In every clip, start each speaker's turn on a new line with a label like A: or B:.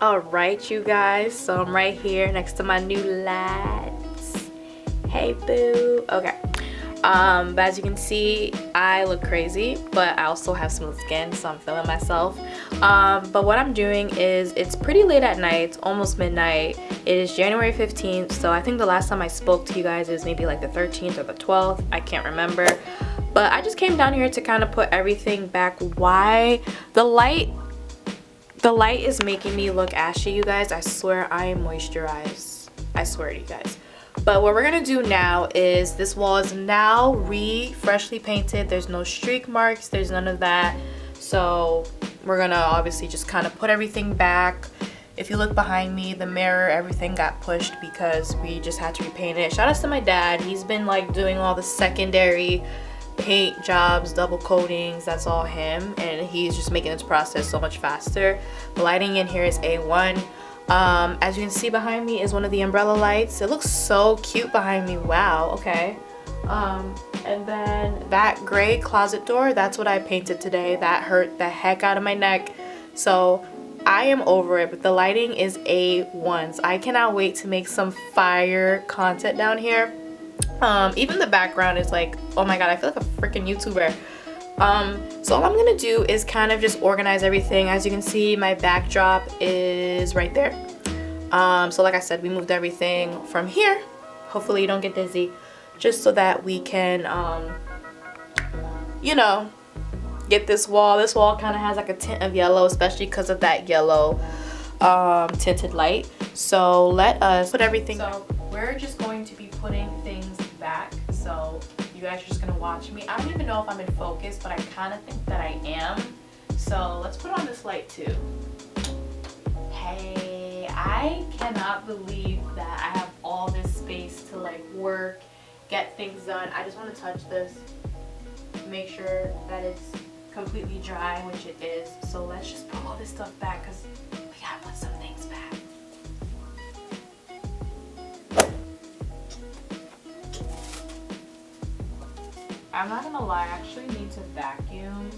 A: Alright, you guys, so I'm right here next to my new lads. Hey boo. Okay, but as you can see, I look crazy, but I also have smooth skin, so I'm feeling myself. But what I'm doing is, it's pretty late at night, it's almost midnight. It is January 15th, so I think the last time I spoke to you guys is maybe like the 13th or the 12th, I can't remember. But I just came down here to kind of put everything back. Why? The light is making me look ashy, you guys. I swear I am moisturized. I swear to you guys. But what we're gonna do now is, this wall is now freshly painted. There's no streak marks, there's none of that. So we're gonna obviously just kind of put everything back. If you look behind me, the mirror, everything got pushed because we just had to repaint it. Shout out to my dad. He's been like doing all the secondary paint jobs, double coatings. That's all him, and he's just making this process so much faster. The lighting in here is A1. As you can see behind me is one of the umbrella lights. It looks so cute behind me. Wow. Okay. And then that gray closet door, that's what I painted today. That hurt the heck out of my neck, so I am over it. But the lighting is A1. I cannot wait to make some fire content down here. Even the background is like, oh my god, I feel like a freaking YouTuber. So all I'm gonna do is kind of just organize everything. As you can see, my backdrop is right there. So like I said, we moved everything from here. Hopefully you don't get dizzy. Just so that we can, you know, get this wall. This wall kind of has like a tint of yellow, especially because of that yellow tinted light. So let us put everything. So we're just going to be putting things back, so you guys are just gonna watch me. I don't even know if I'm in focus, but I kind of think that I am. So let's put on this light too. Hey, I cannot believe that I have all this space to like work, get things done. I just want to touch this, make sure that it's completely dry, which it is. So let's just put all this stuff back, because we gotta put some things back. I'm not gonna lie, I actually need to vacuum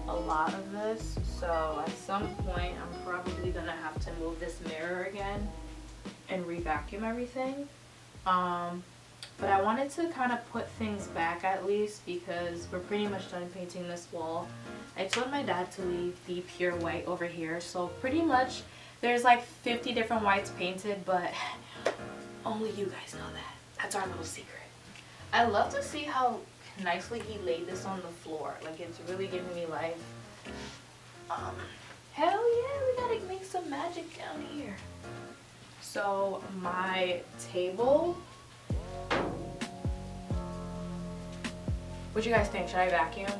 A: a lot of this, so at some point I'm probably gonna have to move this mirror again and re-vacuum everything. But I wanted to kind of put things back at least, because we're pretty much done painting this wall. I told my dad to leave the pure white over here, so pretty much there's like 50 different whites painted, but only you guys know that. That's our little secret. I love to see how nicely he laid this on the floor. Like, it's really giving me life. Hell yeah, we gotta make some magic down here. So my table, what you guys think? Should I vacuum?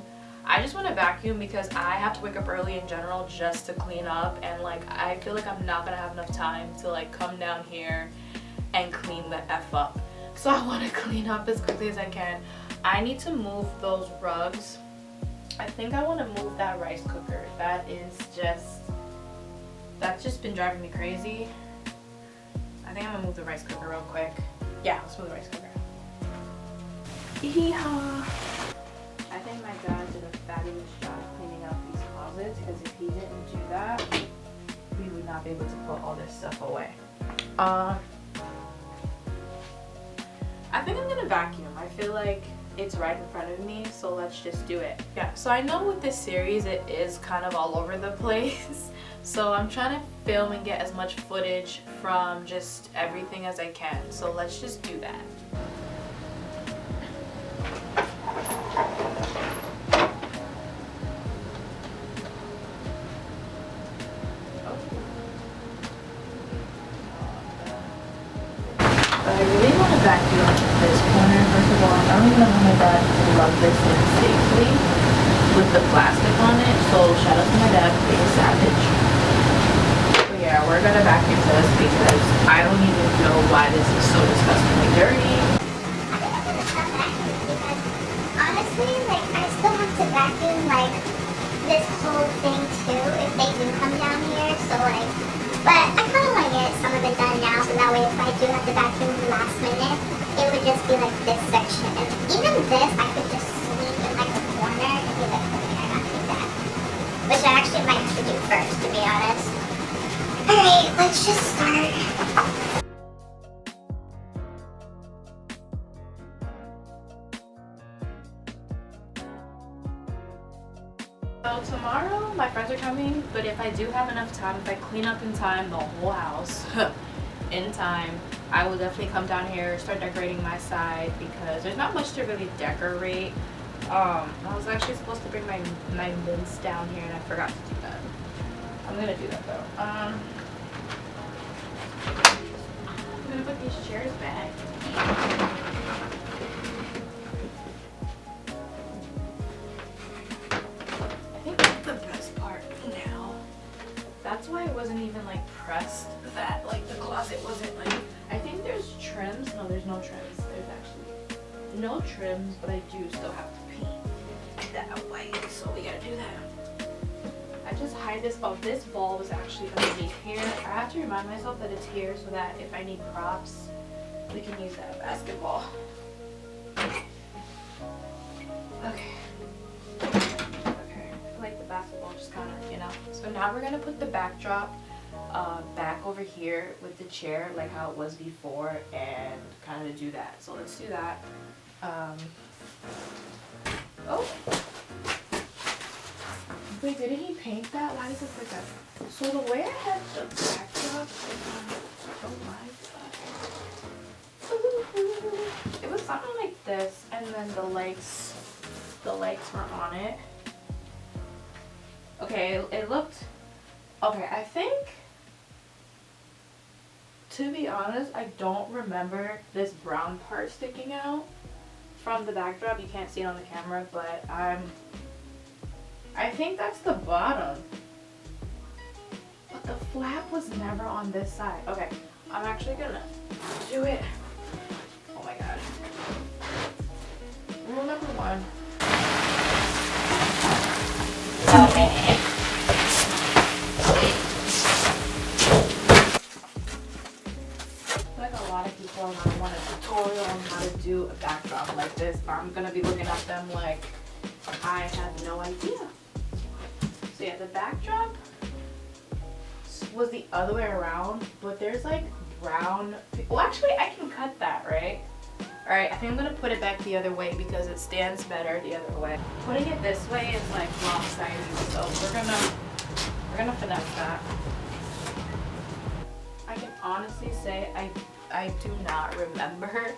A: I just want to vacuum because I have to wake up early in general just to clean up, and like I feel like I'm not gonna have enough time to like come down here and clean the F up. So I want to clean up as quickly as I can. I need to move those rugs. I think I want to move that rice cooker. That's just been driving me crazy. I think I'm gonna move the rice cooker real quick. Yeah, let's move the rice cooker. Yeehaw! I think my dad did a fabulous job cleaning out these closets, because if he didn't do that, we would not be able to put all this stuff away. I think I'm gonna vacuum. I feel like it's right in front of me, so let's just do it. Yeah, so I know with this series it is kind of all over the place. So I'm trying to film and get as much footage from just everything as I can. So let's just do that. I really want to vacuum this corner. First of all, I don't even know how my dad rubbed this in safely with the plastic on it. So shout out to my dad for being a savage. But yeah, we're gonna vacuum this because I don't even know why this is so disgustingly dirty.
B: Honestly, like I still have to vacuum like this whole thing too if they do come down here. So like. But I kind of want to get some of it done now, so that way if I do have to vacuum last minute, it would just be like this section. And even this, I could just sweep in like the corner and be like, okay, I gotta do that. Which I actually might have to do first, to be honest. let's just start.
A: So tomorrow my friends are coming, but if I do have enough time, if I clean up in time the whole house in time, I will definitely come down here, start decorating my side because there's not much to really decorate. I was actually supposed to bring my mints down here and I forgot to do that. I'm gonna do that though. I'm gonna put these chairs back. I think that's the best part now. That's why it wasn't even like pressed, that like the closet wasn't like, I think there's trims. No, there's no trims. There's actually no trims, but I do still have to paint that white, so we gotta do that. I just hide this. Oh, this ball was actually underneath here. I have to remind myself that it's here so that if I need props, we can use that basketball. Okay. Okay. I feel like the basketball just kind of, you know. So now we're gonna put the backdrop back over here with the chair like how it was before and kind of do that. So let's do that. Oh. Wait, didn't he paint that? Why does it look like that? So the way I had the backdrop, oh my god. It was something like this, and then the lights were on it. Okay, it looked, okay, I think, to be honest, I don't remember this brown part sticking out from the backdrop. You can't see it on the camera, but I think that's the bottom. But the flap was never on this side. Okay, I'm actually gonna do it. Oh my god. Rule number one. Okay. Like a lot of people are gonna want a tutorial on how to do a backdrop like this. I'm gonna be looking at them like I have no idea. So yeah, the backdrop was the other way around, but there's like brown. Well, actually, I can cut that, right? All right, I think I'm gonna put it back the other way because it stands better the other way. Putting it this way is like lopsided, so we're gonna finesse that. I can honestly say I do not remember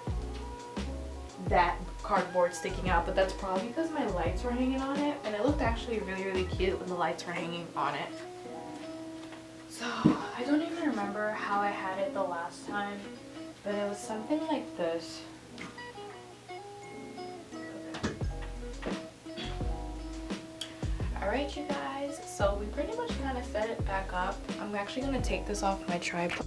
A: that cardboard sticking out, but that's probably because my lights were hanging on it, and it looked actually really, really cute when the lights were hanging on it. So I don't even remember how I had it the last time, but it was something like this. Alright, you guys, so we pretty much kind of set it back up. I'm actually going to take this off my tripod.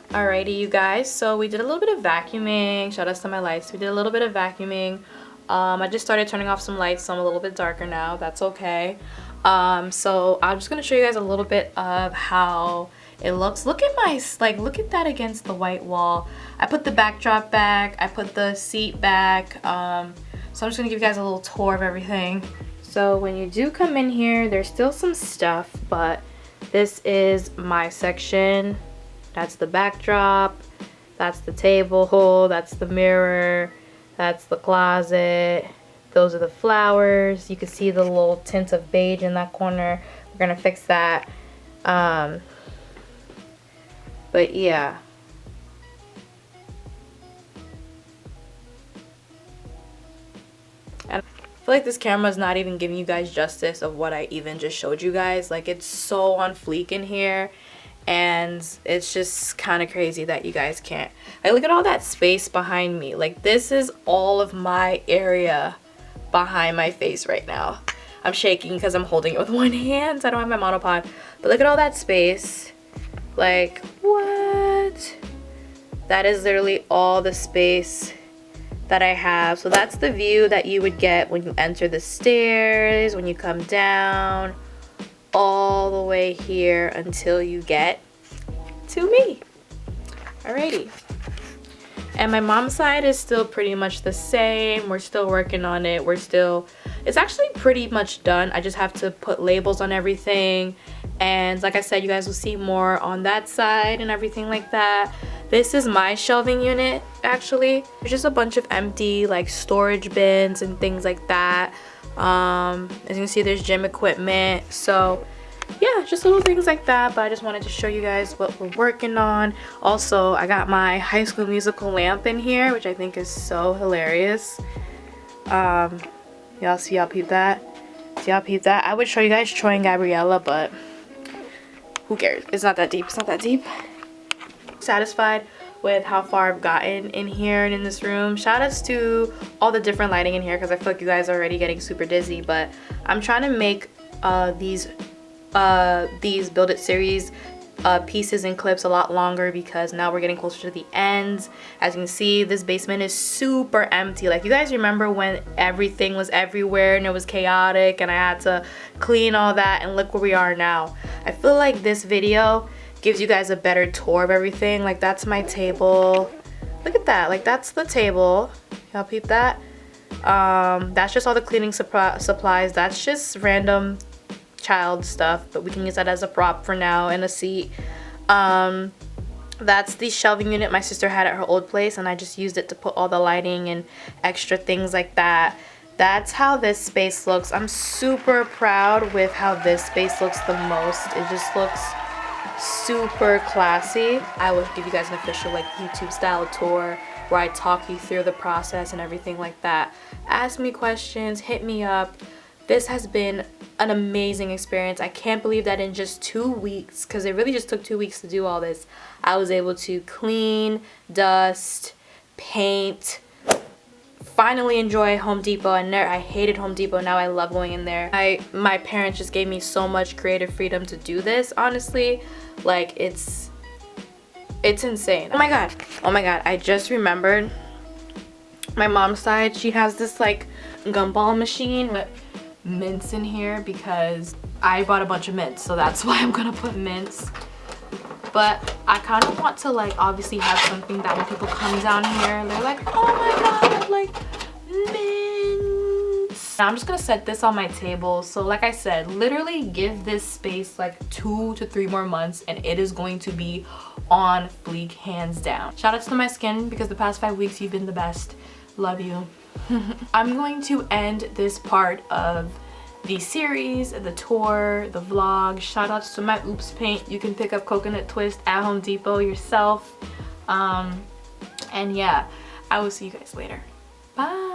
A: Alrighty, you guys, so we did a little bit of vacuuming. Shout out to my lights. We did a little bit of vacuuming. I just started turning off some lights, so I'm a little bit darker now. That's okay. So I'm just going to show you guys a little bit of how it looks. Look at my, like, look at that against the white wall. I put the backdrop back. I put the seat back. So I'm just going to give you guys a little tour of everything. So when you do come in here, there's still some stuff, but this is my section. That's the backdrop, that's the table, that's the mirror, that's the closet, those are the flowers. You can see the little tint of beige in that corner. We're gonna fix that. But yeah. And I feel like this camera is not even giving you guys justice of what I even just showed you guys. Like, it's so on fleek in here. And it's just kind of crazy that you guys can't. Like, look at all that space behind me. Like, this is all of my area behind my face right now. I'm shaking because I'm holding it with one hand. I don't have my monopod. But look at all that space. Like, what? That is literally all the space that I have. So that's the view that you would get when you enter the stairs, when you come down, all the way here until you get to me. Alrighty. And my mom's side is still pretty much the same. We're still working on it. It's actually pretty much done. I just have to put labels on everything And like I said, you guys will see more on that side and everything like that. This is my shelving unit, actually. There's just a bunch of empty like storage bins and things like that. As you can see, there's gym equipment. So yeah, just little things like that. But I just wanted to show you guys what we're working on. Also, I got my High School Musical lamp in here, which I think is so hilarious. Y'all see, y'all peep that? See, y'all peep that? I would show you guys Troy and Gabriella, but who cares? It's not that deep. It's not that deep. Satisfied with how far I've gotten in here and in this room. Shout outs to all the different lighting in here, because I feel like you guys are already getting super dizzy. But I'm trying to make these Build It series pieces and clips a lot longer, because now we're getting closer to the ends. As you can see, this basement is super empty. Like, you guys remember when everything was everywhere and it was chaotic and I had to clean all that, and look where we are now. I feel like this video gives you guys a better tour of everything. Like, that's my table. Look at that. Like, that's the table. Y'all peep that? That's just all the cleaning supplies. That's just random child stuff, but we can use that as a prop for now, and a seat. That's the shelving unit my sister had at her old place, and I just used it to put all the lighting and extra things like that. That's how this space looks. I'm super proud with how this space looks the most. It just looks super classy. I will give you guys an official like YouTube style tour where I talk you through the process and everything like that. Ask me questions, hit me up. This has been an amazing experience. I can't believe that in just 2 weeks, because it really just took 2 weeks to do all this, I was able to clean, dust, paint, finally enjoy Home Depot. And I hated Home Depot. Now I love going in there. My parents just gave me so much creative freedom to do this, honestly. Like, it's insane. Oh my god, I just remembered my mom's side, she has this like gumball machine with mints in here, because I bought a bunch of mints, so that's why I'm gonna put mints. But I kind of want to like obviously have something that when people come down here, they're like, oh my god, like mints. Now I'm just gonna set this on my table. So like I said, literally give this space like 2 to 3 more months and it is going to be on fleek, hands down. Shout out to my skin, because the past 5 weeks you've been the best. Love you. I'm going to end this part of the series, the tour, the vlog. Shout outs to my Oops paint. You can pick up Coconut Twist at Home Depot yourself. And yeah, I will see you guys later. Bye.